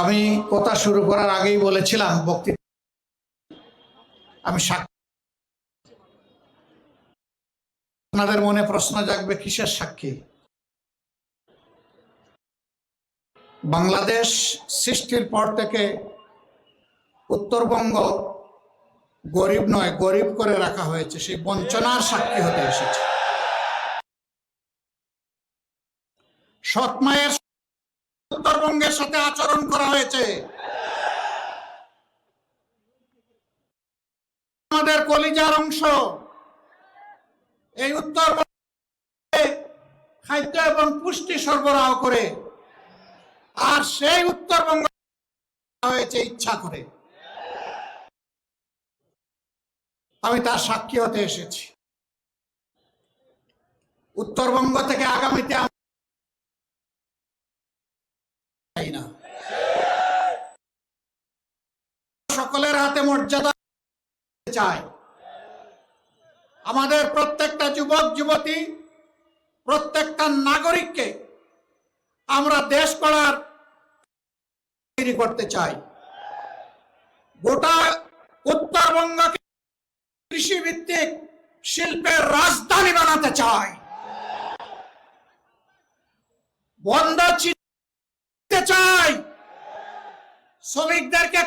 আমি কথা শুরু করার আগেই বলেছিলাম বক্তৃতা আমি আপনাদের মনে প্রশ্ন জাগবে কিসের সাক্ষী। বাংলাদেশ সৃষ্টির পর থেকে উত্তরবঙ্গ গরিব নয়, গরিব করে রাখা হয়েছে, সেই বঞ্চনার সাক্ষী হতে এসেছে। সৎ মায়ের উত্তরবঙ্গের সাথে আচরণ করা হয়েছে। আমাদের কলিজার অংশ এই উত্তরবঙ্গে খাদ্য এবং পুষ্টি সরবরাহ করে, আর সেই উত্তরবঙ্গ হয়েছে ইচ্ছা করে। আমি তার সাক্ষী হতে এসেছি। উত্তরবঙ্গ থেকে আগামীতে না, সকলের হাতে মর্যাদা চাই। আমাদের প্রত্যেকটা যুবক যুবতী, প্রত্যেকটা নাগরিককে আমরা দেশ গড়ার তৈরি করতে চাই। গোটা উত্তরবঙ্গকে কৃষি ভিত্তিক শিল্পের রাজধানী বানাতে চাই। বন্ধ চিনতে চাই, শ্রমিকদেরকে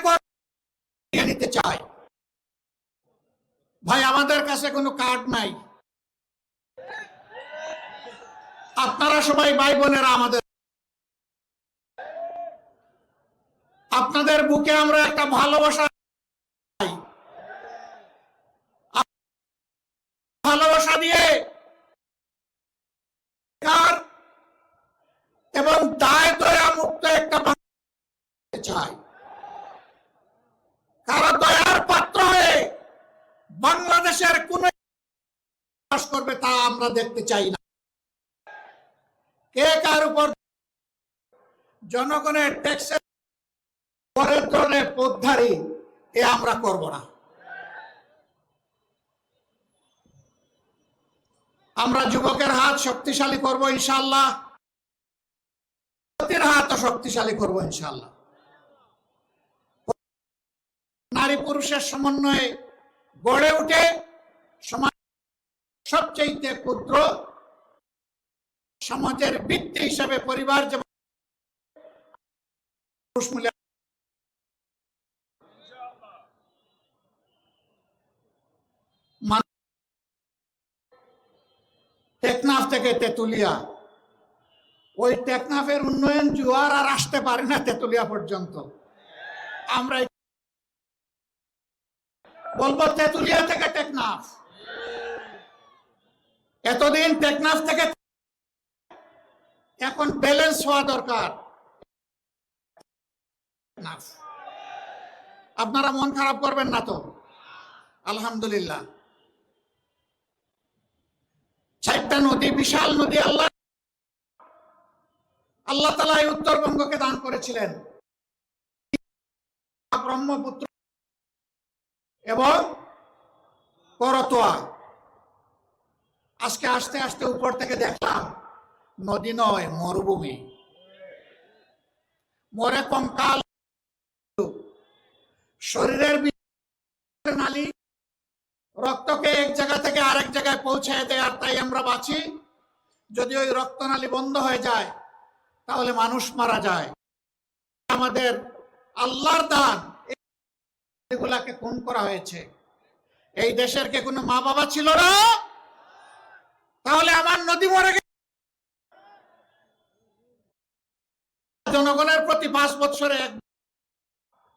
নিতে চাই। ভাই, আমাদের কাছে কোনো কার্ড নাই। আপনারা সবাই ভাই বোনেরা, আপনাদের বুকে আমরা একটা ভালোবাসা দিয়ে এবং দায় দয়া মুক্ত একটা চাই। কারো দয়ার পাত্র হয়ে বাংলাদেশের কোন করবে তা আমরা দেখতে চাই না। কে কার উপর জনগণের ট্যাক্সের পরের ধরনের পথধারী এ আমরা করব না। আমরা যুবকের হাত শক্তিশালী করব ইনশাআল্লাহ, হাত শক্তিশালী করব ইনশাআল্লাহ। নারী পুরুষের সমন্বয়ে গড়ে উঠে সমাজ সবচেয়ে ক্ষুদ্র সমাজের ভিত্তি হিসেবে পরিবার যেমন টেকনাফ থেকে তেতুলিয়া, ওই টেকনাফের উন্নয়ন জোয়ার আর আসতে পারে না তেতুলিয়া পর্যন্ত। আমরা বলবো তেতুলিয়া থেকে টেকনাফ। এতদিন টেকনাফ থেকে, এখন ব্যালেন্স হওয়া দরকার। আপনারা মন খারাপ করবেন না তো? আলহামদুলিল্লাহ, 4টা নদী, বিশাল নদী আল্লাহ তাআলা এই উত্তরবঙ্গকে দান করেছিলেন। ব্রহ্মপুত্র এবং করতোয়া। আজকে আস্তে আস্তে উপর থেকে দেখলাম নদী নয়, মরুভূমি। মরে কঙ্কাল, শরীরের নালী রক্তকে এক জায়গা থেকে আরেক জায়গায় পৌঁছায় দেয়, আর তাই আমরা বাঁচি। যদি ওই রক্তনালী বন্ধ হয়ে যায় তাহলে মানুষ মারা যায়। আমাদের আল্লাহর দান, এগুলাকে খুন করা হয়েছে। এই দেশের কে কোনো মা বাবা ছিল না? তাহলে আমার নদী মরে গেছে। জনগণের প্রতি 5 বছরে এক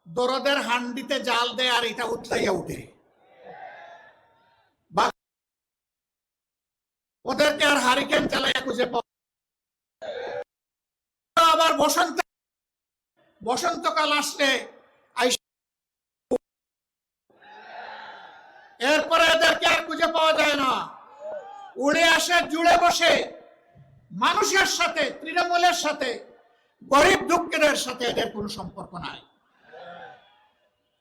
দরদের হান্ডিতে জাল দেয়, আর এটা উঠলাইয়া উঠে। ওদেরকে আর হারিকেন চালাইয়া খুঁজে পাওয়া। আবার বসন্তকাল আসলে এরপরে এদেরকে আর খুঁজে পাওয়া যায় না। উড়ে আসে, জুড়ে বসে মানুষের সাথে, তৃণমূলের সাথে, গরিব দুঃখীদের সাথে এদের কোনো সম্পর্ক নাই।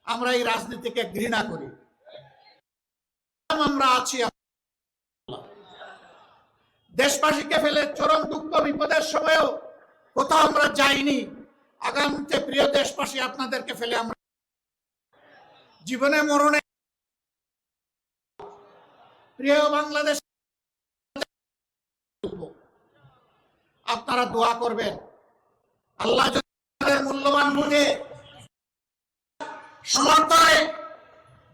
আমরা এই রাজনীতিকে ঘৃণা করি। আমরা আছি, দেশবাসীকে ফেলে চরম দুঃখ বিপদের সময়ও কোথাও আমরা যাইনি। আগামীতে প্রিয় দেশবাসী, আপনাদেরকে ফেলে আমরা জীবনে মরণে প্রিয় বাংলাদেশ, আপনারা দোয়া করবেন। আল্লাহ মূল্যবান বুঝে সমর্থনে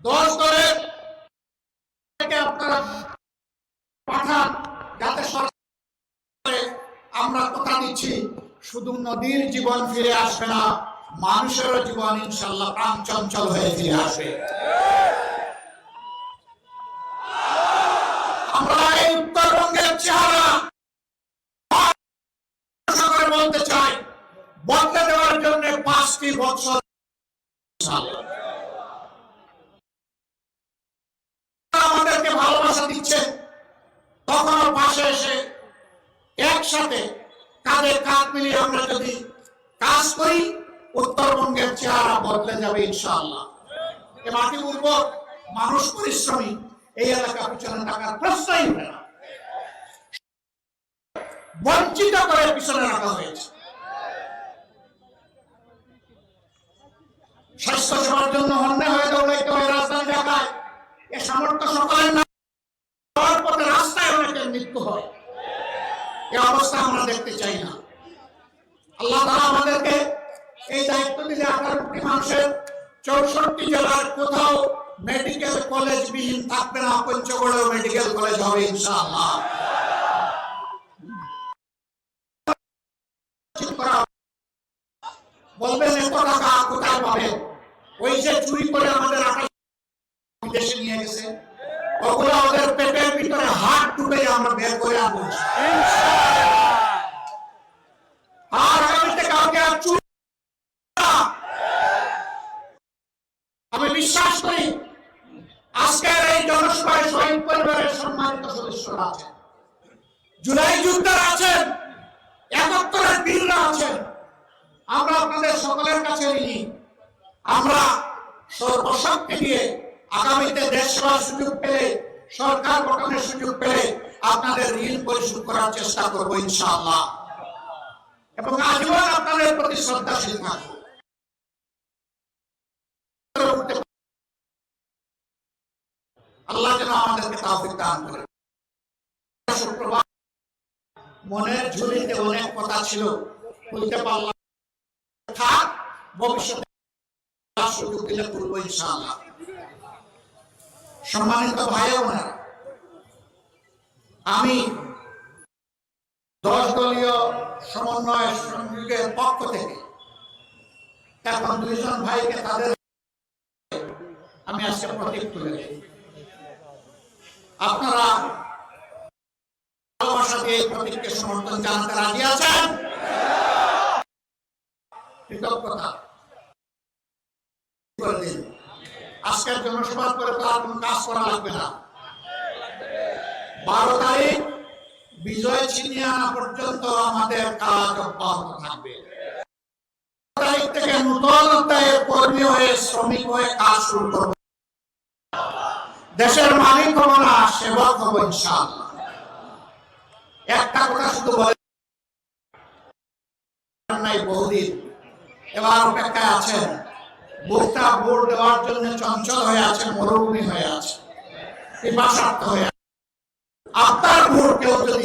10 দলের আপনারা পাঠান, যাতে সরকারে আমরা কথা দিচ্ছি শুধু নদীর জীবন ফিরে আসবে না, মানুষেরও জীবন ইনশাআল্লাহ প্রাণ চঞ্চল হয়ে ফিরে আসবে। আমরা এই উত্তরবঙ্গের চেহারা বলতে চাই, বদলে দেওয়ার জন্য 5টি বছর আমাদেরকে ভালোবাসা দিচ্ছে, তখন পাশে এসে একসাথে কাঁধে কাঁধ মিলিয়ে আমরা যদি কাজ করি, উত্তরবঙ্গের চেহারা বদলে যাবে ইনশাআল্লাহ। এ মাটি উর্বর, মানুষ পরিশ্রমী, এই এলাকা পিছনে থাকার প্রশ্নই উঠে না। বঞ্চিত করে পিছনে রাখা হয়েছে। স্বাস্থ্য সেবার জন্য হন্যে হয়ে দৌড়াইতে হয় রাজধানী ঢাকায়। এ সামর্থ্য সকলের না, পথে রাস্তায় অনেকের মৃত্যু হয়। এই অবস্থা আমরা দেখতে চাই না। আল্লাহ তাআলা আমাদেরকে এই দায়িত্ব দিলে 18 মানুষের 64 জেলার কোথাও মেডিকেল কলেজ বিহীন থাকবে না, পঞ্চগড়েও মেডিকেল কলেজ হবে ইনশাআল্লাহ। বলবেন এত টাকা কোথায় পাবেন? ওই যে চুরি করে আমাদের দেশে নিয়ে গেছে, ওগুলো ওদের পেটের ভিতরে হাত ঢুকে আমরা বের করে আনবো। আর আগামীতে কাউকে আর চুরি, আমি বিশ্বাস করি আজকের এই জনসভায় শহীদ পরিবারের সম্মানিত সদস্যরা আছেন, জুলাই যোদ্ধারা আছেন, 71-এর বীররা আছেন। আমরা আপনাদের সকলের কাছে ঋণী। আমরা সর্বশক্তি দিয়ে আগামীতে দেশ সেবার সুযোগ পেলে, সরকার গঠনের সুযোগ পেলে আপনাদের ঋণ পরিশোধ করার চেষ্টা করবো ইনশাআল্লাহ, এবং আজীবন আপনাদের প্রতি শ্রদ্ধাশীল থাকবো। আল্লাহ যেন আমাদেরকে তাওফিক দান করেন। শুক্রবার মনের ঝুলিতে অনেক কথা ছিল, বলতে পারলাম, ভবিষ্যতে সুযোগ দিলে করবো ইনশাআল্লাহ। সম্মানিত ভাই বোনেরা, আমি 10 দলীয় সমন্বয় সমিতির পক্ষ থেকে এখন 2 জন ভাইকে তাদের আমি আজকে প্রতীক তুলে দিই। আপনারা ভালোবাসা দিয়ে প্রতীককে সমর্থন জানাতে রাজি আছেন? কৃতজ্ঞতা করে দিন। আজকের জনসভা করে তো আর কোনো কাজ করা লাগবে না। 12 তারিখ বিজয় ছিনিয়ে আনা পর্যন্ত আমাদের কাজ অব্যাহত থাকবে। 12 তারিখ থেকে নতুন অধ্যায়ের কর্মী হয়ে, শ্রমিক হয়ে কাজ শুরু করব। দেশের মালিক হব না, সেবক হব ইনশাআল্লাহ। একটা কথা শুধু বলে নাই, বহুদিন এবার অপেক্ষায় আছেন। বুকটা ভোট দেওয়ার জন্য চঞ্চল হয়ে আছে, মরুভূমি হয়ে আছে, পিপাসার্থ হয়ে আছে। আপনার ভোট কেউ যদি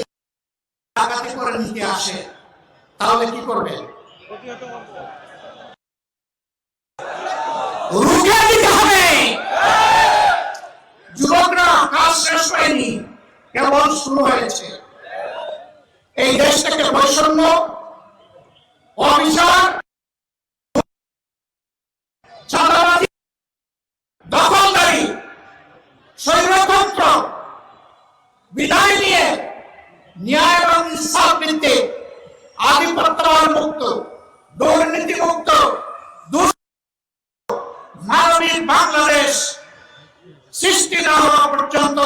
ডাকাতি করে নিতে আসে, তাহলে কি করবেন? রুখে দিতে হবে। যুবকরা কাজ শেষ হয়নি, কেবল শুরু হয়েছে। এই দেশ থেকে বৈষম্য, অবিচার, চাঁদাবাজি, দখলদারি, স্বৈরতন্ত্র বিদায় নিয়ে ন্যায় এবং ইনসাফ ভিত্তিক, আধিপত্যবাদ মুক্ত, দুর্নীতি মুক্ত, মানবিক বাংলাদেশ সৃষ্টি না হওয়া পর্যন্ত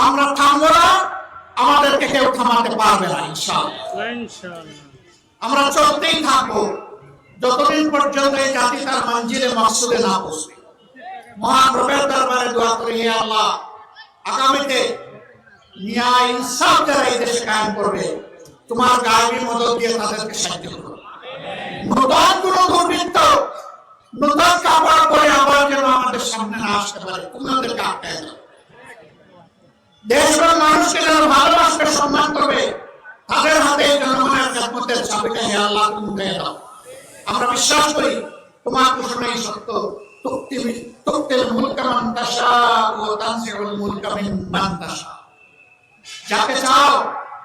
আমরা থামবো না, আমাদেরকে কেউ থামাতে পারবে না ইনশাআল্লাহ। আমরা চলতেই থাকবো যতদিন পর্যন্ত এই জাতি তার মঞ্জিলে মাকসুদে না পৌঁছবে। মহান রবের দরবারে দোয়া করি, হে আল্লাহ, আগামীতে ন্যায় ইনসাফ যারা এই দেশে কায়েম করবে, তোমার গায়েবী মদত দিয়ে তাদেরকে সাহায্য করো। নতুন কোন দুর্বৃত্ত নতুন কাপড় পরে আবার যেন আমাদের সামনে না আসতে পারে, তুমি ওদেরকে আটকায় দাও। দেশের মানুষকে যেন ভালোবাসবে, সম্মান করবে, তাদের হাতে জনগণের খেদমতের চাবিটা হে আল্লাহ তুমি দিয়ে দাও। আমরা বিশ্বাস করি তোমার ঘোষণাই সত্য, তুক্তিল মুলকা মান তাশাউ ওয়া তানজিউল মুলকা মিম্মান তাশাউ। যাকে চাও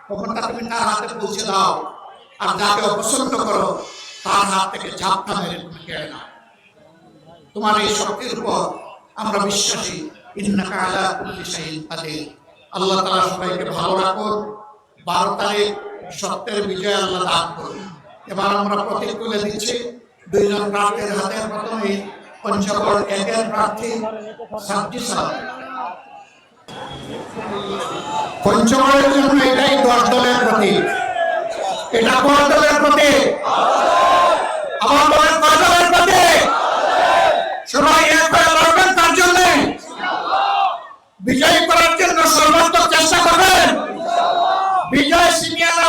ক্ষমতা তুমি তার হাতে পৌঁছে দাও, আর যাকে অপছন্দ করো তার হাত থেকে ঝাপটা মেরে তুমি কেড়ে নাও। তোমার এই শক্তির উপর আমরা বিশ্বাসী। ইন্নাকা আলা কুল্লি শাইইন কাদির। আল্লাহ তাআলা সবাইকে ভালো রাখুন। 12 তারিখ সত্যের বিজয় আল্লাহ দান করুন। এবার আমরা প্রতীক তুলে দিচ্ছি দুইজন প্রার্থীর হাতে। প্রথমে পঞ্চগড় 1-এর প্রার্থী সাবজি সাহেব। পঞ্চগড়ের জন্য এটাই 10 দলের প্রতীক। এটা কোন দলের প্রতীক? আমার দলের কয় দলের প্রতীক? সবাই এক হয়ে লড়বেন তার জন্য, বিজয়ী করার জন্য সর্বোচ্চ চেষ্টা করবেন। বিজয় সিনিয়র